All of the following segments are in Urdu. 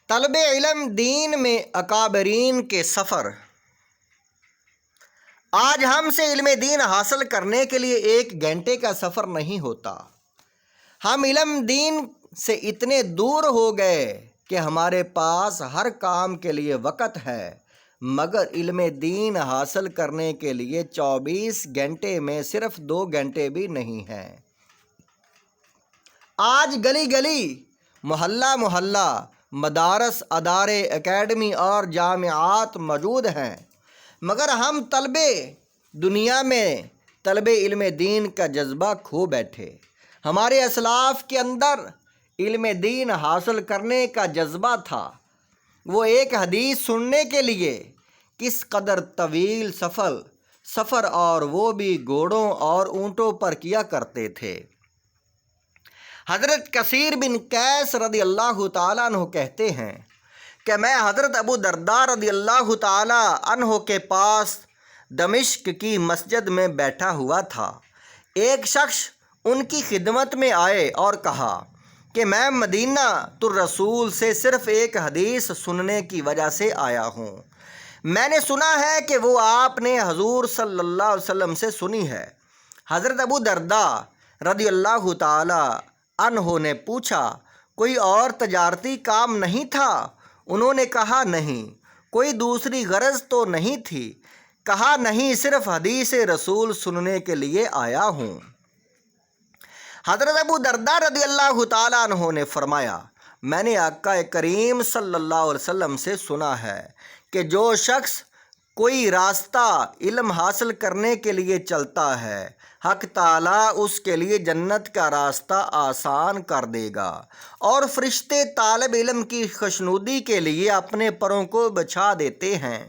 طلب علم دین میں اکابرین کے سفر۔ آج ہم سے علم دین حاصل کرنے کے لیے 1 گھنٹے کا سفر نہیں ہوتا۔ ہم علم دین سے اتنے دور ہو گئے کہ ہمارے پاس ہر کام کے لیے وقت ہے، مگر علم دین حاصل کرنے کے لیے 24 گھنٹے میں صرف 2 گھنٹے بھی نہیں ہیں۔ آج گلی گلی، محلہ محلہ، مدارس، ادارے، اکیڈمی اور جامعات موجود ہیں، مگر ہم دنیا میں طلب علم دین کا جذبہ کھو بیٹھے۔ ہمارے اسلاف کے اندر علم دین حاصل کرنے کا جذبہ تھا۔ وہ ایک حدیث سننے کے لیے کس قدر طویل سفر اور وہ بھی گھوڑوں اور اونٹوں پر کیا کرتے تھے۔ حضرت کثیر بن قیس رضی اللہ تعالیٰ عنہ کہتے ہیں کہ میں حضرت ابو درداء رضی اللہ تعالیٰ عنہ کے پاس دمشق کی مسجد میں بیٹھا ہوا تھا۔ ایک شخص ان کی خدمت میں آئے اور کہا کہ میں مدینہ الرسول سے صرف ایک حدیث سننے کی وجہ سے آیا ہوں۔ میں نے سنا ہے کہ وہ آپ نے حضور صلی اللہ علیہ وسلم سے سنی ہے۔ حضرت ابو درداء رضی اللہ تعالیٰ عنہ نے پوچھا، کوئی اور تجارتی کام نہیں تھا؟ انہوں نے کہا نہیں۔ کوئی دوسری غرض تو نہیں تھی؟ کہا نہیں، صرف حدیث رسول سننے کے لیے آیا ہوں۔ حضرت ابو درداء رضی اللہ تعالیٰ عنہ نے فرمایا، میں نے آقا کریم صلی اللہ علیہ وسلم سے سنا ہے کہ جو شخص کوئی راستہ علم حاصل کرنے کے لیے چلتا ہے، حق تعالیٰ اس کے لیے جنت کا راستہ آسان کر دے گا، اور فرشتے طالب علم کی خوشنودی کے لیے اپنے پروں کو بچھا دیتے ہیں،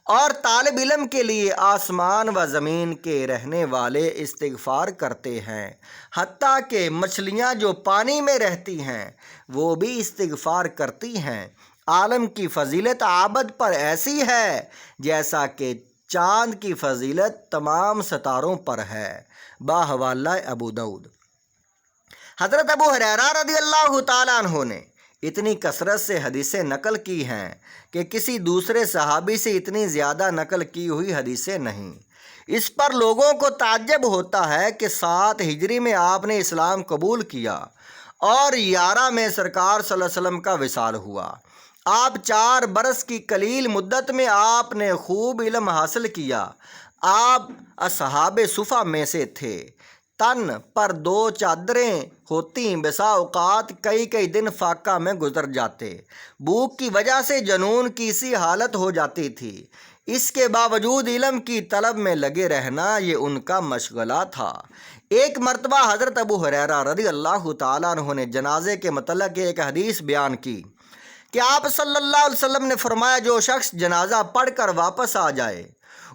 اور طالب علم کے لیے آسمان و زمین کے رہنے والے استغفار کرتے ہیں، حتیٰ کہ مچھلیاں جو پانی میں رہتی ہیں وہ بھی استغفار کرتی ہیں۔ عالم کی فضیلت عابد پر ایسی ہے جیسا کہ چاند کی فضیلت تمام ستاروں پر ہے۔ باحوالہ ابو داؤد۔ حضرت ابو ہریرہ رضی اللہ تعالیٰ عنہ نے اتنی کثرت سے حدیثیں نقل کی ہیں کہ کسی دوسرے صحابی سے اتنی زیادہ نقل کی ہوئی حدیثیں نہیں۔ اس پر لوگوں کو تعجب ہوتا ہے کہ 7 ہجری میں آپ نے اسلام قبول کیا اور 11 میں سرکار صلی اللہ علیہ وسلم کا وصال ہوا۔ آپ 4 برس کی قلیل مدت میں آپ نے خوب علم حاصل کیا۔ آپ اصحاب صفہ میں سے تھے۔ تن پر 2 چادریں ہوتی، بسا اوقات کئی دن فاقہ میں گزر جاتے۔ بھوک کی وجہ سے جنون کی سی حالت ہو جاتی تھی۔ اس کے باوجود علم کی طلب میں لگے رہنا یہ ان کا مشغلہ تھا۔ ایک مرتبہ حضرت ابو ہریرہ رضی اللہ تعالیٰ عنہ نے جنازے کے متعلق ایک حدیث بیان کی کہ آپ صلی اللہ علیہ وسلم نے فرمایا، جو شخص جنازہ پڑھ کر واپس آ جائے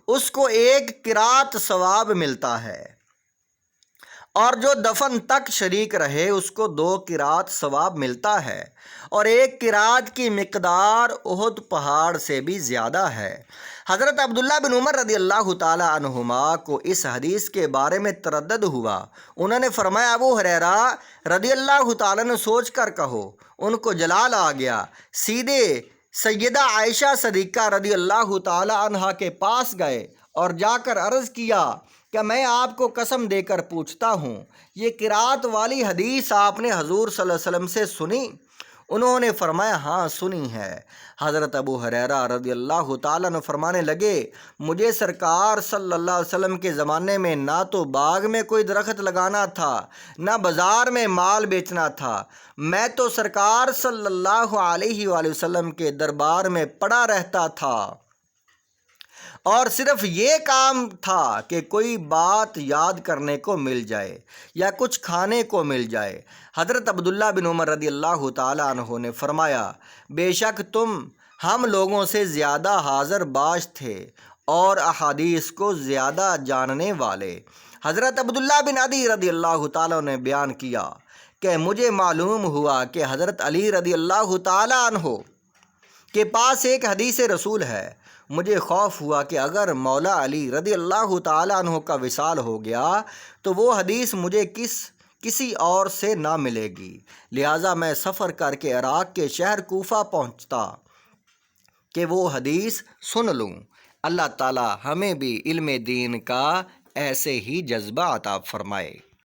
اس کو 1 قرات ثواب ملتا ہے، اور جو دفن تک شریک رہے اس کو 2 قرات ثواب ملتا ہے، اور 1 قرات کی مقدار احد پہاڑ سے بھی زیادہ ہے۔ حضرت عبداللہ بن عمر رضی اللہ تعالی عنہما کو اس حدیث کے بارے میں تردد ہوا۔ انہوں نے فرمایا، ابو ہریرہ رضی اللہ تعالیٰ نے سوچ کر کہو۔ ان کو جلال آ گیا، سیدھے سیدہ عائشہ صدیقہ رضی اللہ تعالی عنہا کے پاس گئے اور جا کر عرض کیا کہ میں آپ کو قسم دے کر پوچھتا ہوں، یہ قرات والی حدیث آپ نے حضور صلی اللہ علیہ وسلم سے سنی؟ انہوں نے فرمایا، ہاں سنی ہے۔ حضرت ابو ہریرہ رضی اللہ تعالیٰ عنہ فرمانے لگے، مجھے سرکار صلی اللہ علیہ وسلم کے زمانے میں نہ تو باغ میں کوئی درخت لگانا تھا، نہ بازار میں مال بیچنا تھا۔ میں تو سرکار صلی اللہ علیہ وآلہ وسلم کے دربار میں پڑا رہتا تھا، اور صرف یہ کام تھا کہ کوئی بات یاد کرنے کو مل جائے یا کچھ کھانے کو مل جائے۔ حضرت عبداللہ بن عمر رضی اللہ تعالیٰ عنہ نے فرمایا، بے شک تم ہم لوگوں سے زیادہ حاضر باش تھے اور احادیث کو زیادہ جاننے والے۔ حضرت عبداللہ بن عدی رضی اللہ تعالیٰ نے بیان کیا کہ مجھے معلوم ہوا کہ حضرت علی رضی اللہ تعالیٰ عنہ کے پاس ایک حدیث رسول ہے۔ مجھے خوف ہوا کہ اگر مولا علی رضی اللہ تعالیٰ عنہ کا وصال ہو گیا تو وہ حدیث مجھے کسی اور سے نہ ملے گی، لہٰذا میں سفر کر کے عراق کے شہر کوفہ پہنچتا کہ وہ حدیث سن لوں۔ اللہ تعالی ہمیں بھی علم دین کا ایسے ہی جذبہ عطا فرمائے۔